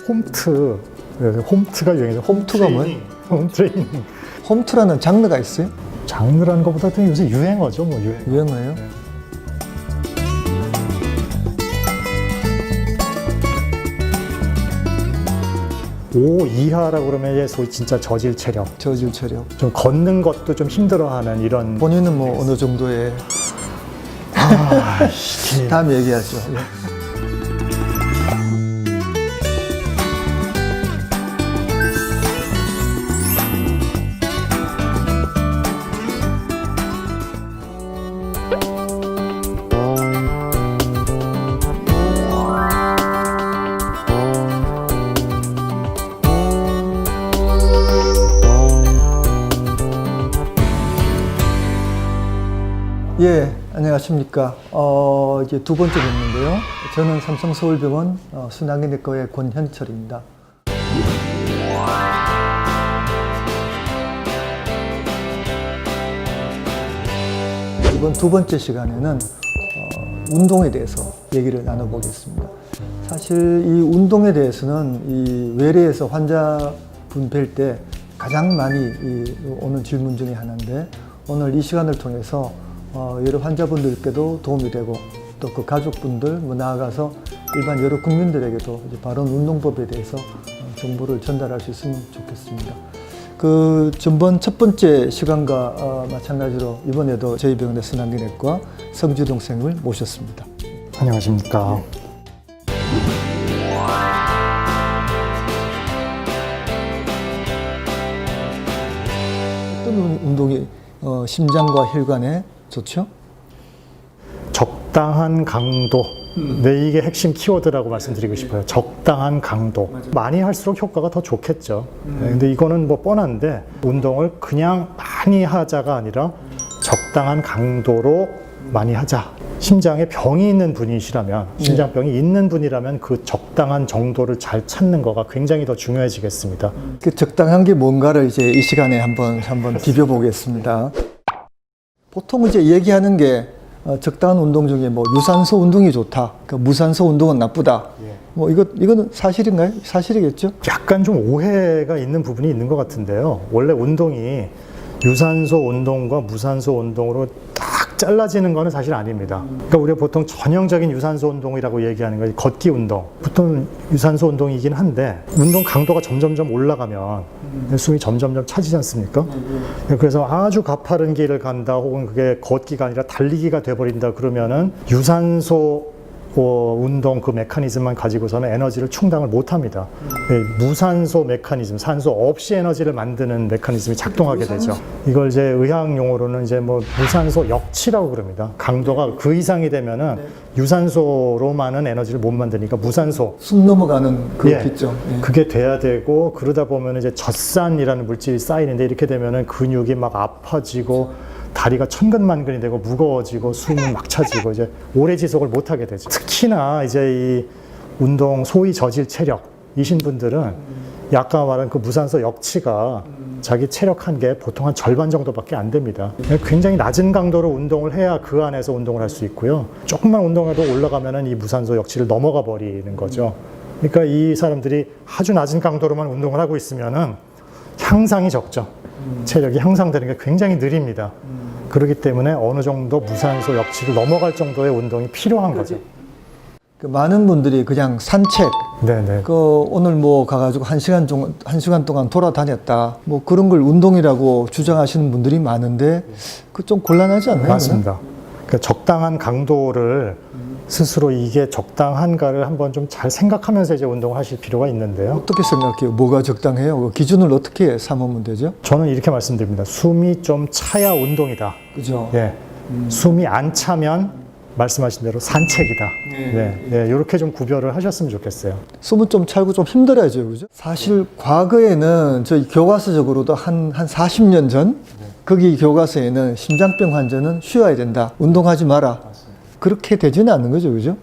홈트가 유행해서 홈트가 뭐예요? 홈트레이닝. 홈트라는 장르가 있어요? 장르라는 것보다 요새 유행어죠, 뭐 유행. 유행어예요? 네. 오 이하라고 그러면 이제 소위 진짜 저질 체력. 저질 체력. 좀 걷는 것도 좀 힘들어하는 이런. 본인은 뭐 어느 정도의 다음 얘기하죠. 예. 예, 안녕하십니까. 이제 두 번째 뵙는데요. 저는 삼성서울병원 순환기내과의 권현철입니다. 이번 두 번째 시간에는 운동에 대해서 얘기를 나눠보겠습니다. 사실 이 운동에 대해서는 이 외래에서 환자분 뵐 때 가장 많이 오는 질문 중에 하나인데, 오늘 이 시간을 통해서 여러 환자분들께도 도움이 되고 또 그 가족분들, 나아가서 일반 여러 국민들에게도 이제 바른 운동법에 대해서 정보를 전달할 수 있으면 좋겠습니다. 그 전번 첫 번째 시간과 마찬가지로 이번에도 저희 병원의 순환기내과 성주동 선생님을 모셨습니다. 안녕하십니까. 어떤 운동이 심장과 혈관에 좋죠? 적당한 강도. 네, 이게 핵심 키워드라고 말씀드리고 싶어요. 적당한 강도. 많이 할수록 효과가 더 좋겠죠. 네, 근데 이거는 뭐 뻔한데, 운동을 그냥 많이 하자가 아니라 적당한 강도로 많이 하자. 심장에 병이 있는 분이시라면, 심장병이 있는 분이라면 그 적당한 정도를 잘 찾는 거가 굉장히 더 중요해지겠습니다. 그 적당한 게 뭔가를 이제 이 시간에 한번 비벼보겠습니다. 보통 이제 얘기하는 게 적당한 운동 중에 뭐 유산소 운동이 좋다, 무산소 운동은 나쁘다. 뭐 이거는 사실인가요? 사실이겠죠? 약간 좀 오해가 있는 부분이 있는 것 같은데요. 원래 운동이 유산소 운동과 무산소 운동으로 딱 잘라지는 거는 사실 아닙니다. 그러니까 우리가 보통 전형적인 유산소 운동이라고 얘기하는 건 걷기 운동. 보통 유산소 운동이긴 한데 운동 강도가 점점점 올라가면 숨이 점점점 차지지 않습니까? 그래서 아주 가파른 길을 간다, 혹은 그게 걷기가 아니라 달리기가 돼버린다 그러면은 유산소 운동 그 메커니즘만 가지고서는 에너지를 충당을 못 합니다. 무산소 메커니즘, 산소 없이 에너지를 만드는 메커니즘이 작동하게 되죠. 이걸 이제 의학 용어로는 이제 뭐 무산소 역치라고 그럽니다. 강도가 그 이상이 되면은 유산소로만은 에너지를 못 만드니까 무산소. 숨 넘어가는 그 있죠. 그게 돼야 되고, 그러다 보면 이제 젖산이라는 물질이 쌓이는데, 이렇게 되면은 근육이 막 아파지고 다리가 천근만근이 되고 무거워지고 숨이 막 차지고 이제 오래 지속을 못 하게 되죠. 특히나 이제 이 운동 소위 저질 체력이신 분들은 아까 말한 그 무산소 역치가 자기 체력 한계 보통 한 절반 정도밖에 안 됩니다. 굉장히 낮은 강도로 운동을 해야 그 안에서 운동을 할 수 있고요. 조금만 운동해도 올라가면은 이 무산소 역치를 넘어가 버리는 거죠. 그러니까 이 사람들이 아주 낮은 강도로만 운동을 하고 있으면은 향상이 적죠. 체력이 향상되는 게 굉장히 느립니다. 그렇기 때문에 어느 정도 무산소 역치를 넘어갈 정도의 운동이 필요한 거죠. 그 많은 분들이 그냥 산책, 네네. 오늘 뭐 가가지고 한 시간 동안 돌아다녔다, 뭐 그런 걸 운동이라고 주장하시는 분들이 많은데 그 좀 곤란하지 않나요? 맞습니다. 그러니까 적당한 강도를 스스로 이게 적당한가를 한번 좀 잘 생각하면서 이제 운동을 하실 필요가 있는데요. 어떻게 생각해요? 뭐가 적당해요? 그 기준을 어떻게 삼으면 되죠? 저는 이렇게 말씀드립니다. 숨이 좀 차야 운동이다. 그죠? 예. 숨이 안 차면 말씀하신 대로 산책이다. 네. 이렇게 좀 구별을 하셨으면 좋겠어요. 숨은 좀 차고 좀 힘들어야죠, 그죠? 사실 과거에는 저희 교과서적으로도 한 40년 전 거기 교과서에는 심장병 환자는 쉬어야 된다, 운동하지 마라, 그렇게 되지는 않는 거죠, 그죠?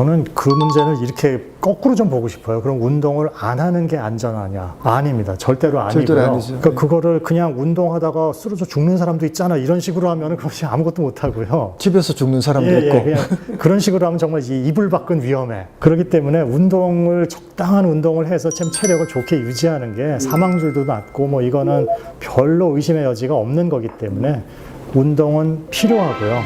저는 그 문제는 이렇게 거꾸로 좀 보고 싶어요. 그럼 운동을 안 하는 게 안전하냐? 아닙니다. 절대로 아니고요. 절대로 아니죠. 그러니까 그거를 그냥 운동하다가 쓰러져 죽는 사람도 있잖아. 이런 식으로 하면 그것이 아무것도 못 하고요. 집에서 죽는 사람도 있고. 그냥 그런 식으로 하면 정말 이 이불 밖은 위험해. 그렇기 때문에 운동을 적당한 운동을 해서 참 체력을 좋게 유지하는 게 사망률도 낮고 뭐 이거는 별로 의심의 여지가 없는 거기 때문에 운동은 필요하고요.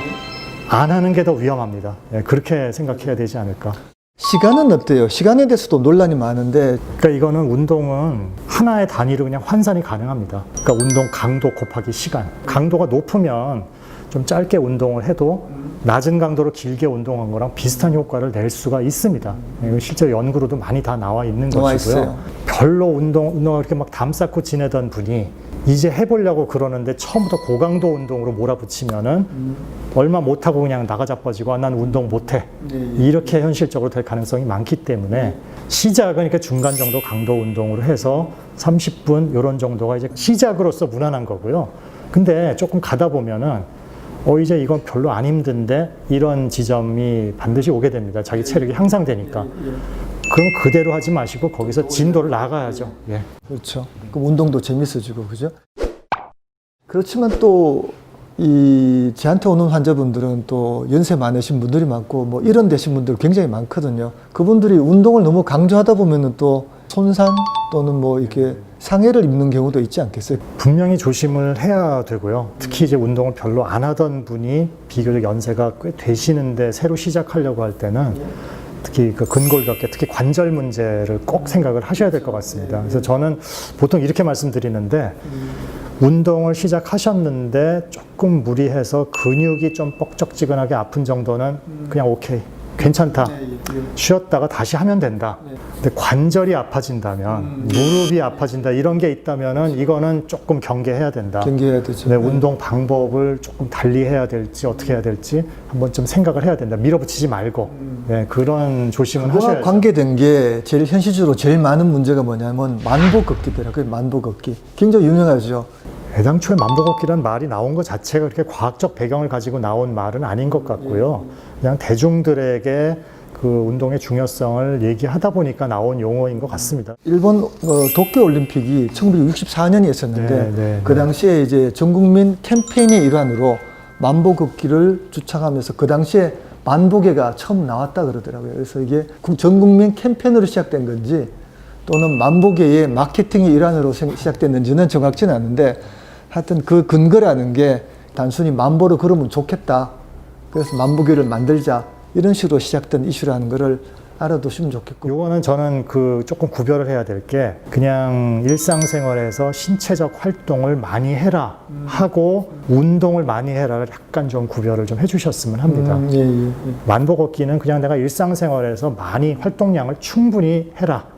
안 하는 게 더 위험합니다. 그렇게 생각해야 되지 않을까. 시간은 어때요? 시간에 대해서도 논란이 많은데 그러니까 이거는 운동은 하나의 단위로 그냥 환산이 가능합니다. 그러니까 운동 강도 곱하기 시간. 강도가 높으면 좀 짧게 운동을 해도 낮은 강도로 길게 운동한 거랑 비슷한 효과를 낼 수가 있습니다. 이거 실제 연구로도 많이 다 나와 있는 나와 것이고요. 있어요. 별로 운동을 이렇게 막 담쌓고 지내던 분이 이제 해보려고 그러는데 처음부터 고강도 운동으로 몰아붙이면은 얼마 못하고 그냥 나가자빠지고 난 운동 못해. 이렇게 현실적으로 될 가능성이 많기 때문에 시작은 그러니까 중간 정도 강도 운동으로 해서 30분 이런 정도가 이제 시작으로서 무난한 거고요. 근데 조금 가다 보면은 이제 이건 별로 안 힘든데 이런 지점이 반드시 오게 됩니다. 자기 체력이 향상되니까. 그럼 그대로 하지 마시고 거기서 진도를 나가야죠. 예. 그렇죠. 그럼 운동도 재밌어지고 그죠? 그렇지만 또 저한테 오는 환자분들은 또 연세 많으신 분들이 많고 뭐 이런 되신 분들 굉장히 많거든요. 그분들이 운동을 너무 강조하다 보면은 또 손상 또는 뭐 이렇게 상해를 입는 경우도 있지 않겠어요? 분명히 조심을 해야 되고요. 특히 이제 운동을 별로 안 하던 분이 비교적 연세가 꽤 되시는데 새로 시작하려고 할 때는 특히 그 근골격계, 특히 관절 문제를 꼭 생각을 하셔야 될 것 같습니다. 그래서 저는 보통 이렇게 말씀드리는데 운동을 시작하셨는데 조금 무리해서 근육이 좀 뻑적지근하게 아픈 정도는 그냥 오케이, 괜찮다. 쉬었다가 다시 하면 된다. 근데 관절이 아파진다면, 무릎이 아파진다 이런 게 있다면은 이거는 조금 경계해야 된다. 경계해야 되죠. 네, 운동 방법을 조금 달리 해야 될지 어떻게 해야 될지 한번 좀 생각을 해야 된다. 밀어붙이지 말고 네, 그런 조심은 그와 하셔야죠. 관계된 게 제일 현실적으로 제일 많은 문제가 뭐냐면 만보걷기더라고요. 만보걷기. 굉장히 유명하죠. 애당초에 만보걷기란 말이 나온 것 자체가 그렇게 과학적 배경을 가지고 나온 말은 아닌 것 같고요. 그냥 대중들에게 그 운동의 중요성을 얘기하다 보니까 나온 용어인 것 같습니다. 일본 도쿄올림픽이 1964년에 있었는데 그 당시에 이제 전국민 캠페인의 일환으로 만보걷기를 주창하면서 그 당시에 만보계가 처음 나왔다 그러더라고요. 그래서 이게 전국민 캠페인으로 시작된 건지 또는 만보계의 마케팅의 일환으로 시작됐는지는 정확치는 않은데 하여튼 그 근거라는 게 단순히 만보로 걸으면 좋겠다. 그래서 만보계를 만들자. 이런 식으로 시작된 이슈라는 거를 알아두시면 좋겠고. 요거는 저는 그 조금 구별을 해야 될 게 그냥 일상생활에서 신체적 활동을 많이 해라 하고 운동을 많이 해라를 약간 좀 구별을 좀 해주셨으면 합니다. 만보걷기는 그냥 내가 일상생활에서 많이 활동량을 충분히 해라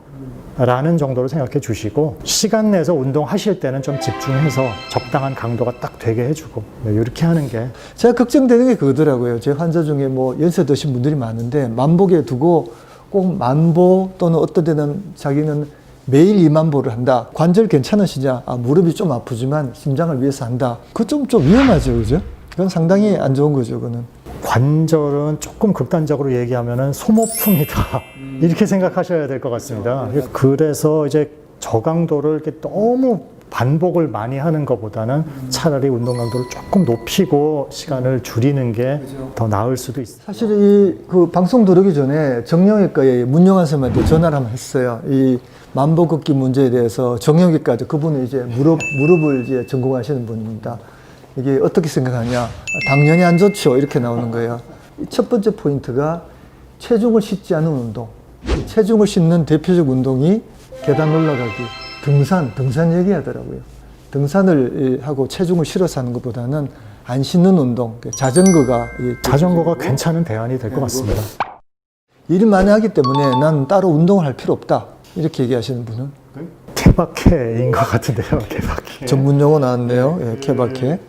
라는 정도로 생각해 주시고 시간 내서 운동하실 때는 좀 집중해서 적당한 강도가 딱 되게 해주고 이렇게 하는 게 제가 걱정되는 게 그거더라고요. 제 환자 중에 뭐 연세 드신 분들이 많은데 만보계 두고 꼭 만보 또는 어떤 데는 자기는 매일 2만보를 한다. 관절 괜찮으시냐? 무릎이 좀 아프지만 심장을 위해서 한다. 그거 좀 위험하죠, 그죠? 그건 상당히 안 좋은 거죠, 그거는. 관절은 조금 극단적으로 얘기하면은 소모품이다. 이렇게 생각하셔야 될 것 같습니다. 그래서 이제 저강도를 이렇게 너무 반복을 많이 하는 것보다는 차라리 운동 강도를 조금 높이고 시간을 줄이는 게 더 나을 수도 있어요. 사실 그 방송 들어오기 전에 정형외과에 문영환 선생님한테 전화를 한번 했어요. 이 만보걷기 문제에 대해서 정형외과죠. 그분은 이제 무릎을 이제 전공하시는 분입니다. 이게 어떻게 생각하냐? 당연히 안 좋죠. 이렇게 나오는 거예요. 첫 번째 포인트가 체중을 싣지 않은 운동. 체중을 싣는 대표적 운동이 계단 올라가기, 등산 얘기하더라고요. 등산을 하고 체중을 실어서 하는 것보다는 안 싣는 운동, 자전거가 괜찮은 대안이 될 것 같습니다. 일을 많이 하기 때문에 난 따로 운동을 할 필요 없다. 이렇게 얘기하시는 분은? 케바케인 것 같은데요. 케바케. 전문 용어 나왔네요. 예, 케바케.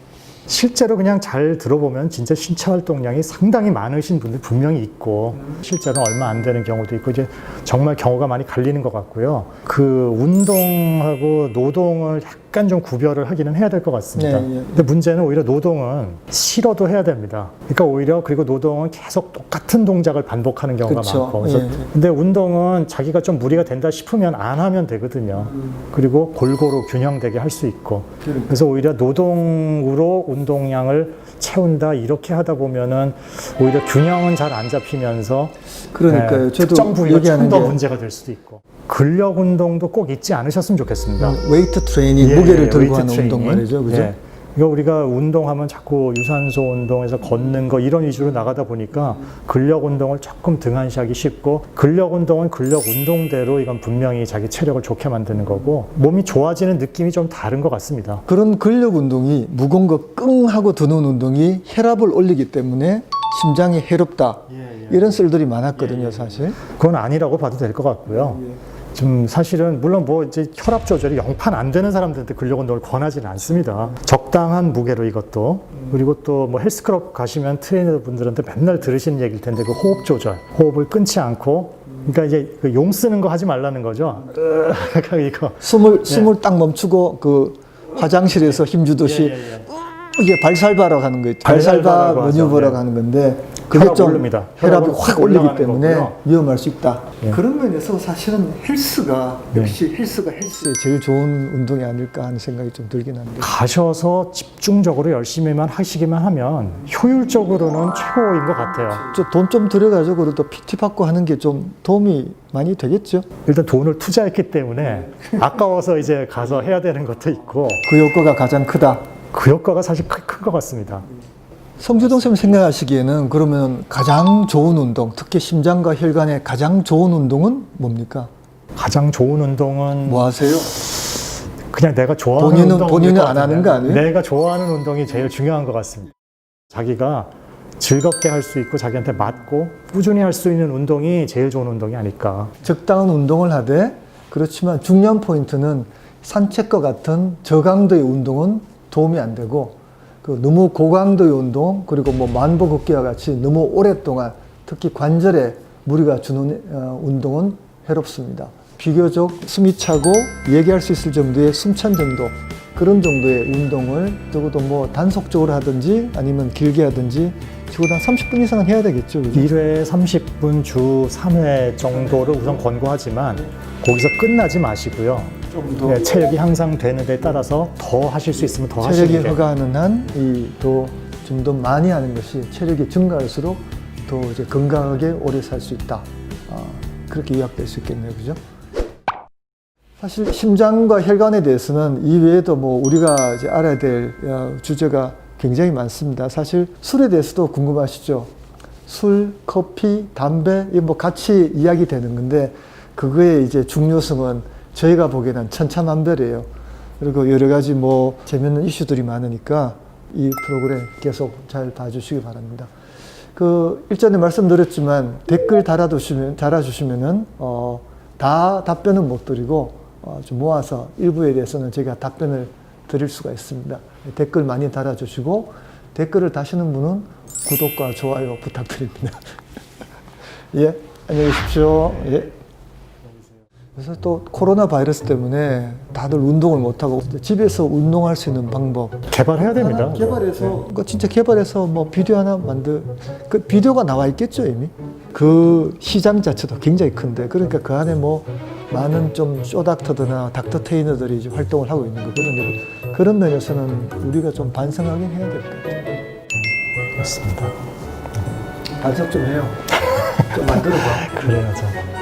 실제로 그냥 잘 들어보면 진짜 신체 활동량이 상당히 많으신 분들 분명히 있고 실제로 얼마 안 되는 경우도 있고 이제 정말 경우가 많이 갈리는 것 같고요. 그 운동하고 노동을 약간 좀 구별을 하기는 해야 될 것 같습니다. 네, 예. 근데 문제는 오히려 노동은 싫어도 해야 됩니다. 그러니까 오히려 그리고 노동은 계속 똑같은 동작을 반복하는 경우가 그렇죠. 많고. 그래서 예. 근데 운동은 자기가 좀 무리가 된다 싶으면 안 하면 되거든요. 그리고 골고루 균형되게 할 수 있고. 그래서 오히려 노동으로 운동량을 채운다 이렇게 하다 보면은 오히려 균형은 잘 안 잡히면서 그러니까요. 저도 특정 부위가 얘기하는 좀 더 게 문제가 될 수도 있고. 근력 운동도 꼭 잊지 않으셨으면 좋겠습니다. 웨이트 트레이닝, 예, 무게를 예, 들고 웨이트 하는 운동 트레이닝. 말이죠. 그죠? 예. 그러니까 우리가 운동하면 자꾸 유산소 운동에서 걷는 거 이런 위주로 나가다 보니까 근력 운동을 조금 등한시하기 쉽고, 근력 운동은 근력 운동대로 이건 분명히 자기 체력을 좋게 만드는 거고 몸이 좋아지는 느낌이 좀 다른 것 같습니다. 그런 근력 운동이 무거운 거 끙 하고 드는 운동이 혈압을 올리기 때문에 심장이 해롭다. 이런 썰들이 많았거든요, 사실. 그건 아니라고 봐도 될 것 같고요. 좀 사실은 물론 뭐 이제 혈압 조절이 영판 안 되는 사람들한테 근력 운동을 권하지는 않습니다. 적당한 무게로 이것도. 그리고 또 뭐 헬스클럽 가시면 트레이너 분들한테 맨날 들으시는 얘기일 텐데 그 호흡 조절, 호흡을 끊지 않고, 그러니까 이제 그 용 쓰는 거 하지 말라는 거죠. 이거 숨을 딱 멈추고 그 화장실에서 힘주듯이 이게 발살바라고 하는 거 있죠. 발살바 발살바라고 하죠. 매뉴버라고 네. 하는 건데 그게 혈압 좀 오릅니다. 혈압이 혈압을 확 확 올리기 올라가는 때문에 거고요. 위험할 수 있다. 예. 그런 면에서 사실은 헬스가 네. 역시 헬스의 제일 좋은 운동이 아닐까 하는 생각이 좀 들긴 한데. 가셔서 집중적으로 열심히만 하시기만 하면 효율적으로는 최고인 것 같아요. 돈 좀 들여가지고 그래도 PT 받고 하는 게 좀 도움이 많이 되겠죠. 일단 돈을 투자했기 때문에 아까워서 이제 가서 해야 되는 것도 있고, 그 효과가 가장 크다. 그 효과가 사실 큰 것 같습니다. 성주동 쌤이 생각하시기에는 그러면 가장 좋은 운동, 특히 심장과 혈관에 가장 좋은 운동은 뭡니까? 가장 좋은 운동은 뭐 하세요? 그냥 내가 좋아하는 운동. 본인은 안 하는 거 아니에요? 내가 좋아하는 운동이 제일 중요한 것 같습니다. 자기가 즐겁게 할 수 있고 자기한테 맞고 꾸준히 할 수 있는 운동이 제일 좋은 운동이 아닐까. 적당한 운동을 하되, 그렇지만 중요한 포인트는 산책과 같은 저강도의 운동은 도움이 안 되고, 그 너무 고강도의 운동, 그리고 뭐 만보 걷기와 같이 너무 오랫동안 특히 관절에 무리가 주는 운동은 해롭습니다. 비교적 숨이 차고 얘기할 수 있을 정도의 숨찬 정도, 그런 정도의 운동을 적어도 뭐 단속적으로 하든지 아니면 길게 하든지 적어도 한 30분 이상은 해야 되겠죠. 그죠? 1회 30분 주 3회 정도를 우선 권고하지만 거기서 끝나지 마시고요. 좀 더 네, 체력이 향상되는 데 따라서 더 하실 수 있으면 더 하시는 체력이 게. 허가하는 한 좀 더 많이 하는 것이 체력이 증가할수록 더 이제 건강하게 오래 살 수 있다. 그렇게 요약될 수 있겠네요, 그죠? 사실 심장과 혈관에 대해서는 이외에도 뭐 우리가 이제 알아야 될 주제가 굉장히 많습니다. 사실 술에 대해서도 궁금하시죠? 술, 커피, 담배, 이 뭐 같이 이야기되는 건데 그거의 이제 중요성은 저희가 보기에는 천차만별이에요. 그리고 여러 가지 뭐 재밌는 이슈들이 많으니까 이 프로그램 계속 잘 봐주시기 바랍니다. 그 일전에 말씀드렸지만 댓글 달아주시면은 다 답변은 못 드리고 좀 모아서 일부에 대해서는 제가 답변을 드릴 수가 있습니다. 댓글 많이 달아주시고 댓글을 다시는 분은 구독과 좋아요 부탁드립니다. 예, 안녕히 계십시오. 예. 그래서 또 코로나 바이러스 때문에 다들 운동을 못하고 집에서 운동할 수 있는 방법 개발해야 됩니다. 하나 개발해서 진짜 개발해서 뭐 비디오 하나 그 비디오가 나와 있겠죠 이미. 그 시장 자체도 굉장히 큰데, 그러니까 그 안에 뭐 많은 좀 쇼닥터들이나 닥터 테이너들이 이제 활동을 하고 있는 거거든요. 그런 면에서는 우리가 좀 반성하긴 해야 될 것 같아요. 그렇습니다. 반성 좀 해요. 좀 만들어봐. 그래야죠.